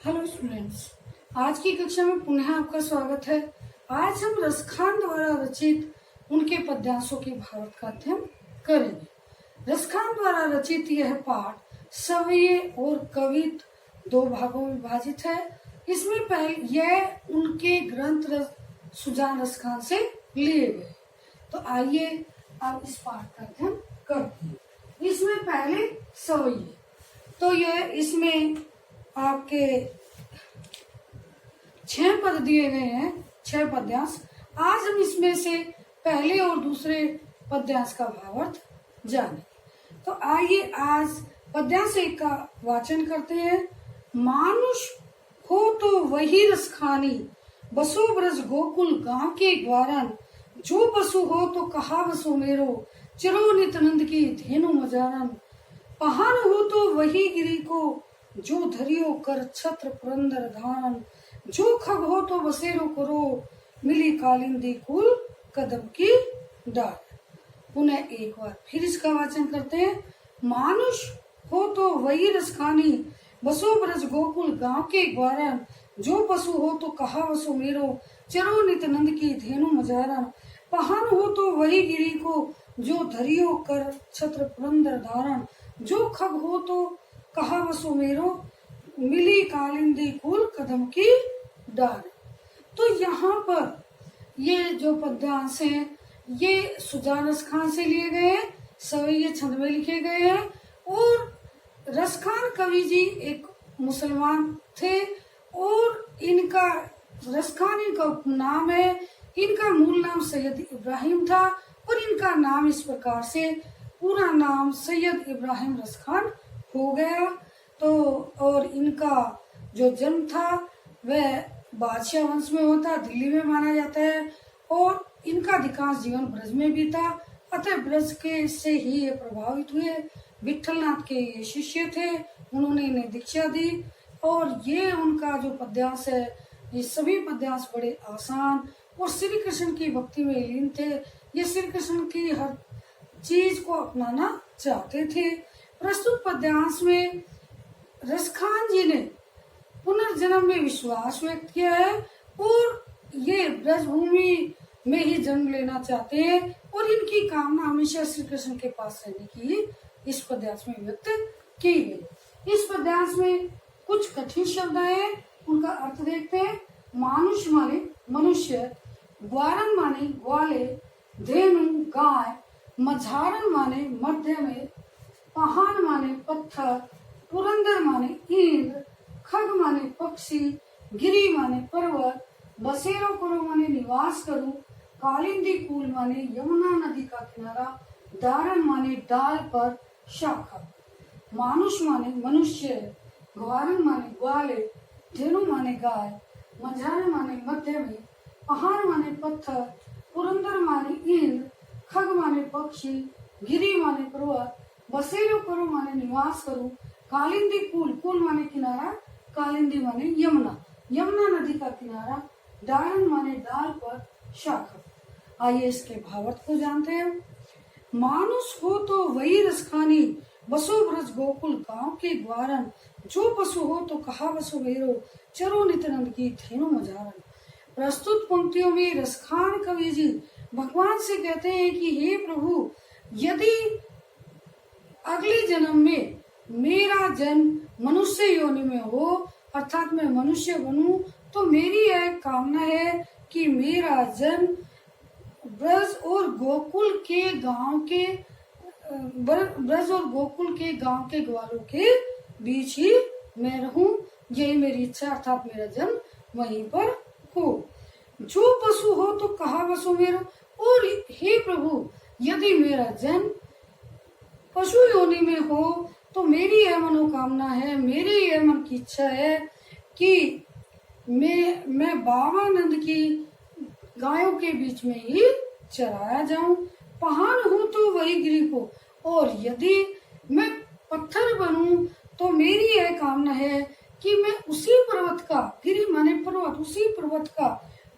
Hello students, आज की कक्षा में पुनः आपका स्वागत है। आज हम रसखान द्वारा रचित उनके पद्यांशों के भावार्थ का अध्ययन करेंगे। रसखान द्वारा रचित यह पाठ सवये और कवित दो भागों में विभाजित है। इसमें पहले यह उनके ग्रंथ सुजान रसखान से लिए गए। तो आइए अब इस पाठ का अध्ययन करते हैं। इसमें पहले सवये, तो यह इसमें आपके 6 पद दिए गए हैं, 6 पद्यांश। आज हम इसमें से पहले और दूसरे पद्यांश का भावार्थ जाने। तो आइए आज पद्यांश 1 का वाचन करते हैं। मानुष हो तो वही रसखानी, बसो ब्रज गोकुल गांव के ग्वारन। जो पशु हो तो कहा बसो मेरो, चिरो नित नंद की धेनु मजारन। पहाड़ हो तो वही गिरी को, जो धरियो कर छत्र पुरंदर धारण। जो खग हो तो बसेरो करो, मिली कालिंदी कुल कदम की डाल। पुनः एक बार फिर इसका वाचन करते हैं। मानुष हो तो वही रसखानी, बसो ब्रज गोकुल गांव के ग्वारन। जो पशु हो तो कहा बसो मेरो, चरो नित नंद की धेनु मजारन। पहाड़ हो तो वही गिरी को, जो धरियो कर छत्र पुरंदर धारण। जो खग हो तो कहा बसो मेरो, मिली कालिंदी कुल कदम की डाल। तो यहाँ पर ये जो पद्यांश हैं ये सुजान रसखान से लिए गए हैं, सवैये छंद में लिखे गए हैं। और रसखान कवि जी एक मुसलमान थे और इनका रसखान इनका उपनाम है। इनका मूल नाम सैयद इब्राहिम था और इनका नाम इस प्रकार से पूरा नाम सैयद इब्राहिम रसखान हो गया। तो और इनका जो जन्म था वह बादशाह वंश में होता, दिल्ली में माना जाता है। और इनका अधिकांश जीवन ब्रज में बीता, अतः ब्रज के से ही ये प्रभावित हुए। विठलनाथ के ये शिष्य थे, उन्होंने इन्हें दीक्षा दी। और ये उनका जो पद्यांश है, ये सभी पद्यांश बड़े आसान और श्री कृष्ण की भक्ति में लीन थे। ये श्री कृष्ण की हर चीज को अपनाना चाहते थे। प्रस्तुत पद्यांश में रसखान जी ने पुनर्जन्म में विश्वास व्यक्त किया है और ये ब्रजभूमि में ही जन्म लेना चाहते हैं और इनकी कामना हमेशा श्री कृष्ण के पास रहने की इस पद्यांश में व्यक्त की गई। इस पद्यांश में कुछ कठिन शब्द हैं, उनका अर्थ देखते हैं। मानुष माने मनुष्य, ग्वारन माने ग्वाले, धेनु गाय, मझारन माने मध्य में, पहाड़ माने पत्थर, पुरंदर माने इंद्र, खग माने पक्षी, गिरी माने पर्वत, बसेरो करो माने निवास करूं, कालिंदी कुल माने यमुना नदी का किनारा, दारन माने डाल पर शाखा। मानुष माने मनुष्य, ग्वारन माने ग्वाले, धेनु माने गाय, मझारन माने मध्य में, पहाड़ माने पत्थर, पुरंदर माने इंद्र, खग माने पक्षी, गिरी माने पर्वत, बसेरो करो माने निवास करूं, कालिंदी कुल, कुल माने किनारा, कालिंदी माने यमुना, यमुना नदी का किनारा, दारन माने डाल पर शाखा। आइए इसके भावार्थ को जानते हैं। मानुष हो तो वही रसखानी, बसो ब्रज गोकुल गांव के ग्वारन। जो पशु हो तो कहा बसो मेरो, चरो नित्यानंद की धेनु मजारन। प्रस्तुत पंक्तियों में रसखान कवि जी भगवान से कहते हैं कि हे प्रभु, यदि अगले जन्म में मेरा जन्म मनुष्य योनि में हो, अर्थात मैं मनुष्य बनूं, तो मेरी यह कामना है कि मेरा जन्म ब्रज और गोकुल के गांव के ब्रज और गोकुल के गांव के ग्वालों के बीच ही मैं रहूं। यही मेरी इच्छा, अर्थात मेरा जन्म वहीं पर हो। जो पशु हो तो कहा बसो मेरो, और हे प्रभु, यदि मेरा जन्म पशु योनि में हो तो मेरी यह मनोकामना है, मेरी यह मन की इच्छा है कि मैं बाबानंद की गायों के बीच में ही चराया जाऊं। पहाड़ हूं तो वही गिरी को, और यदि मैं पत्थर बनूं तो मेरी यह कामना है कि मैं उसी पर्वत का, गिरी माने पर्वत, उसी पर्वत का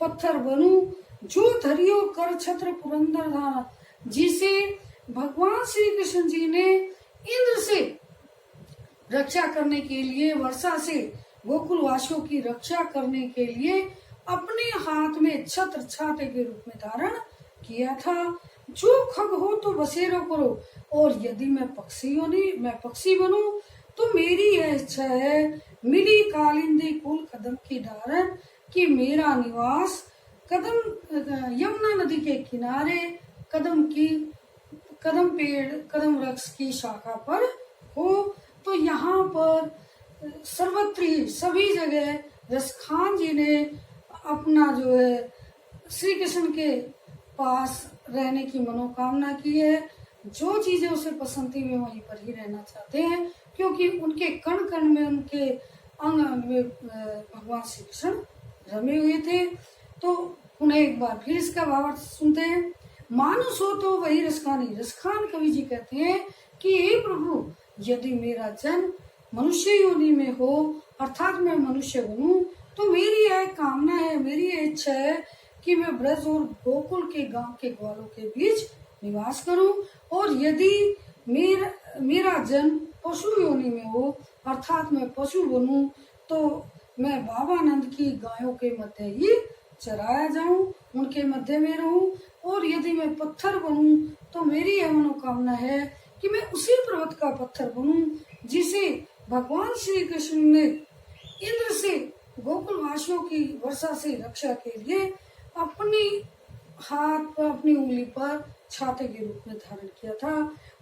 पत्थर बनूं जो धरियो कर छत्र पुरंदर धारा, जिसे भगवान श्री कृष्ण जी ने इंद्र से रक्षा करने के लिए, वर्षा से गोकुल वासियों की रक्षा करने के लिए अपने हाथ में छत्र छाते के रूप में धारण किया था। जो खग हो तो बसेरो करो, और यदि मैं पक्षी बनूं तो मेरी यह इच्छा है, मिली कालिंदी कुल कदम की डारन, कि मेरा निवास यमुना नदी के किनारे कदम वृक्ष की शाखा पर हो। तो यहाँ पर सर्वत्र ही सभी जगह रसखान जी ने अपना जो है श्री कृष्ण के पास रहने की मनोकामना की है। जो चीजें उसे पसंद थी वे वहीं पर ही रहना चाहते हैं, क्योंकि उनके कण कण में, उनके अंग अंग में भगवान श्री कृष्ण रमे हुए थे। तो उन्हें एक बार फिर इसका भावार्थ सुनते हैं। मानुष हो तो वही रसखानी। रसखान कवि जी कहते हैं कि हे प्रभु, यदि मेरा जन्म मनुष्य योनि में हो, अर्थात मैं मनुष्य बनूं, तो मेरी यह कामना है, मेरी यह इच्छा है कि मैं ब्रज और गोकुल के गांव के ग्वालों के बीच निवास करूं। और यदि मेरा जन्म पशु योनि में हो, अर्थात मैं पशु बनूं, तो मैं बाबानंद की गायों के मध्य ही चराया जाऊं, उनके मध्य में रहूं। और यदि मैं पत्थर बनूं तो मेरी यह मनोकामना है कि मैं उसी पर्वत का पत्थर बनूं जिसे भगवान श्री कृष्ण ने इंद्र से गोकुल वासियों की वर्षा से रक्षा के लिए अपनी हाथ पर, अपनी उंगली पर छाते के रूप में धारण किया था।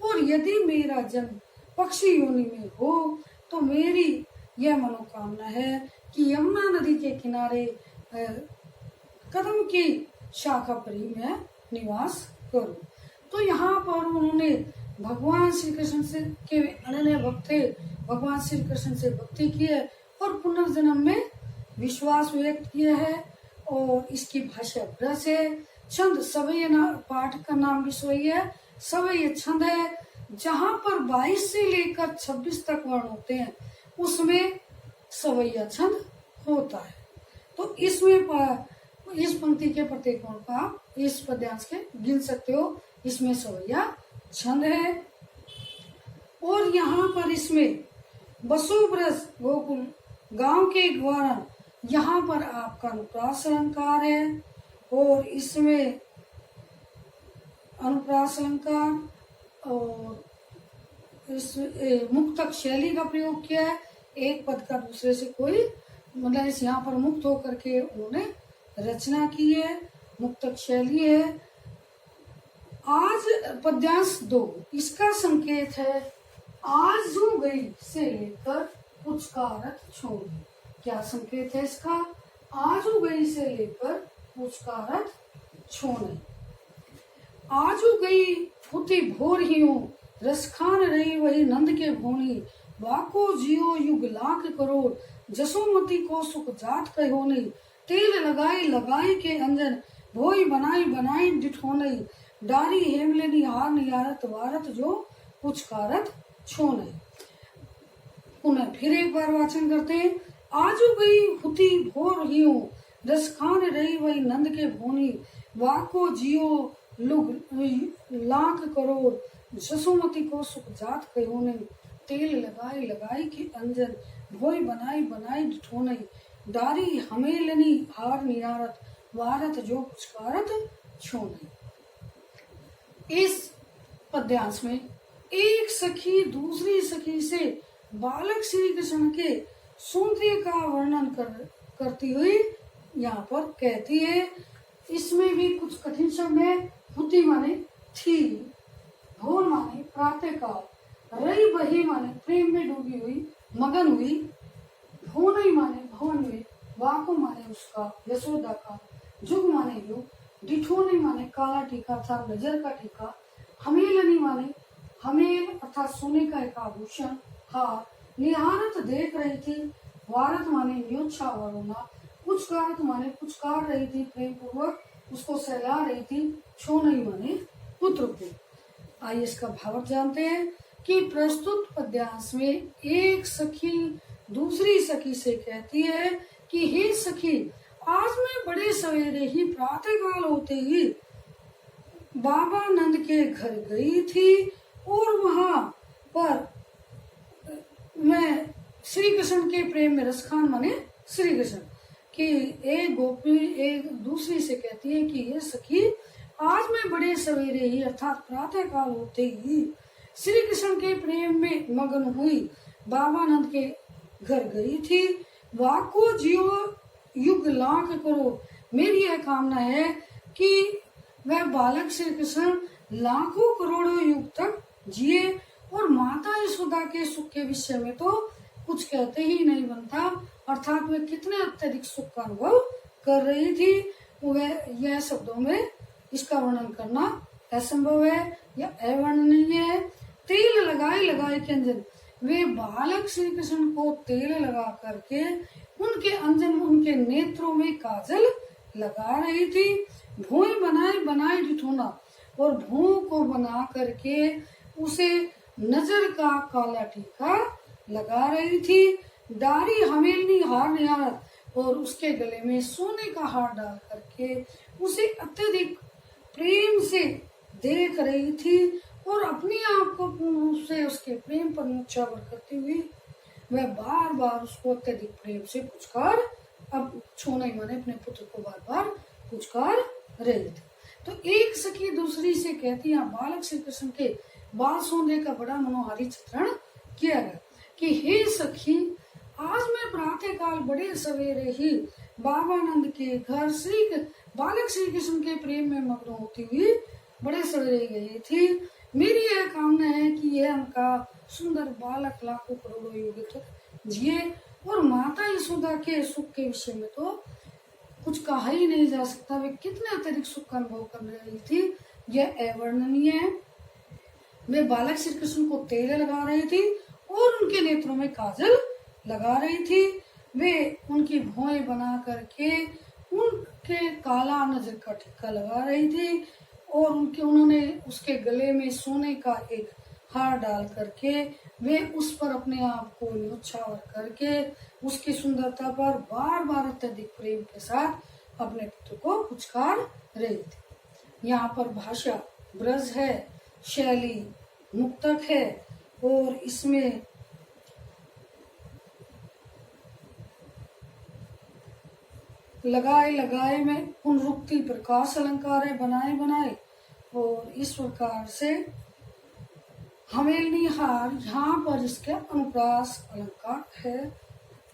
और यदि मेरा जन्म पक्षी योनि में हो तो मेरी यह मनोकामना है कि यमुना नदी के किनारे कदम की शाखा पर ही मैं निवास करूं। तो यहाँ पर उन्होंने भगवान श्री कृष्ण से के अनन्य भक्त थे, भगवान श्री कृष्ण से भक्ति की है और पुनर्जन्म में विश्वास व्यक्त किया है। और इसकी भाषा ब्रज है। छंद सवैया पाठ का नाम भी सोई है। सवैया छंद है, जहाँ पर 22 से लेकर 26 तक वर्ण होते हैं उसमें सवैया छंद होता है। तो इसमें इस पंक्ति के प्रत्येक वर्ण का आप इस पद्यांश के गिन सकते हो। इसमें सवैया छंद है। और यहाँ पर इसमें बसो ब्रज गोकुल गांव के ग्वारण, यहाँ पर आपका अनुप्रास अलंकार है। और इसमें अनुप्रास अलंकार और इस मुक्तक शैली का प्रयोग किया है। एक पद का दूसरे से कोई मतलब इस यहाँ पर मुक्त होकर के उन्होंने रचना की है, मुक्तक शैली है। आज पद्यांश 2 इसका संकेत है, आजू गई से लेकर पुचकारत छोड़ी। क्या संकेत है इसका? आजू गई से लेकर पुचकारत छोड़ी। आजू गई फुती भोर ही हूँ, रसखान रही वही नंद के भोनी, वाको जियो युग लाख करोड़, जसोमती को सुख जात कहो नहीं, तेल लगाई लगाई के अंजन, भोई बनाई बनाई डिठोनई, डारी हेमलेनी हार नियारत वारत जो पुचकारत छोने। पुनः फिर एक बार वाचन करते हैं। आजू गई हुती भोर हियो, रसखान रही वही नंद के भोनी, वाको जियो लुग लाख करोड़, जसोमती को सुख जात कहो नहीं, तेल लगाई लगाई के अंजन, भोई बनाई बनाई डिठोनई, डारी हमेलनी हार नियारत वारत जो पुचकारत छोने। इस पद्यांश में एक सखी दूसरी सखी से बालक श्री कृष्ण के सौंदर्य का वर्णन करती हुई यहाँ पर कहती है। इसमें भी कुछ कठिन शब्द है। हुती माने थी, भोर माने प्रातः काल, रही बही माने प्रेम में डूबी हुई, मगन हुई, भोनई माने भवन में, वाको माने उसका, यशोदा का, जुग माने युग, डिठोनी माने काला टीका अर्थात नजर का टीका, हमेलनी माने हमेल अर्थात सोने का एक आभूषण, हार, निहारत देख रही थी, वारत माने न्योच्छा वरुणा, पुचकारत माने पुचकार रही थी, प्रेम पूर्वक उसको सहला रही थी, छोनई माने पुत्र को। आइए इसका भावार्थ जानते हैं कि प्रस्तुत पद्यांश में एक सखी दूसरी सखी से कहती है कि हे सखी, आज मैं बड़े सवेरे ही प्रातः काल होते ही बाबा नंद के घर गई थी और वहां पर मैं श्री कृष्ण के प्रेम में रस खान माने श्री कृष्ण कि एक गोपी एक दूसरी से कहती है कि ये सखी, आज मैं बड़े सवेरे ही अर्थात प्रातः काल होते ही श्री कृष्ण के प्रेम में मगन हुई बाबानंद के घर गई थी। वाको जियो युग लाख करो, मेरी यह कामना है कि वह बालक श्री कृष्ण लाखों करोड़ों युग तक जिए। और माता यशोदा के सुख के विषय में तो कुछ कहते ही नहीं बनता, अर्थात वे कितने अत्यधिक सुख का अनुभव कर रही थी, वह यह शब्दों में इसका वर्णन करना असंभव है या अवर्णनीय है। तेल लगाए लगाए के अंजन, वे बालक श्री कृष्ण को तेल लगा करके उनके अंजन उनके नेत्रों में काजल लगा रही थी। भोई बनाए बनाए डिठोना, और भों को बना करके उसे नजर का काला टीका लगा रही थी। डारी हवेली हार निहारत, और उसके गले में सोने का हार डाल करके उसे अत्यधिक प्रेम से देख रही थी और अपने आप को पूर्ण रूप से उसके प्रेम पर न्योछावर करती हुई वह बार बार उसको अत्यधिक प्रेम से पुचकार, अब छूने माने अपने पुत्र को बार बार पुचकार रही थी। तो एक सखी दूसरी से कहती है, बालक श्री कृष्ण के बाल सौंदर्य का बड़ा मनोहारी चित्रण किया गया कि हे सखी, आज मैं प्रातः काल बड़े सवेरे ही बाबानंद के घर बालक श्री कृष्ण के प्रेम में मग्न होती हुई बड़े सवेरे गई थी। मेरी यह कामना है कि यह उनका सुंदर बालक लाखों करोड़ों युग तक जिए। और माता यशोदा के सुख के विषय में तो कुछ कहा ही नहीं जा सकता, वे कितने अत्यधिक सुख का अनुभव कर रही थी, यह अवर्णनीय है। वे बालक श्री कृष्ण को तेल लगा रही थी और उनके नेत्रों में काजल लगा रही थी। वे उनकी भौएं बना करके उनके काला नजर का टीका लगा रही थी और उन्होंने उसके गले में सोने का एक हार डाल करके वे उस पर अपने आप को न्योछावर करके उसकी सुंदरता पर बार बार अत्यधिक प्रेम के साथ अपने पुत्र को पुचकार रही थी। यहाँ पर भाषा ब्रज है, शैली मुक्तक है और इसमें लगाए लगाए में पुनरुक्ति प्रकाश अलंकार है, बनाए बनाए, और इस प्रकार से हवेली हार यहाँ पर इसके अनुप्रास अलंकार है।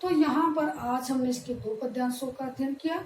तो यहाँ पर आज हमने इसके 2 पद्यांशों का अध्ययन किया।